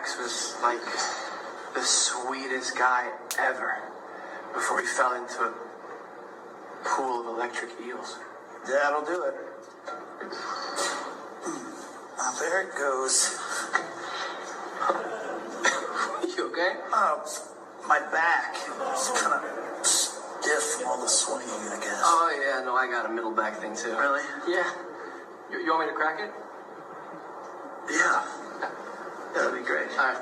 Cracks was like the sweetest guy ever before he fell into a pool of electric eels. That'll do it. Now, there it goes. You okay? My back is kind of stiff from all the swinging, I guess. Oh, yeah, no, I got a middle back thing, too. Really? Yeah. You want me to crack it? Yeah. That'd be great. All right.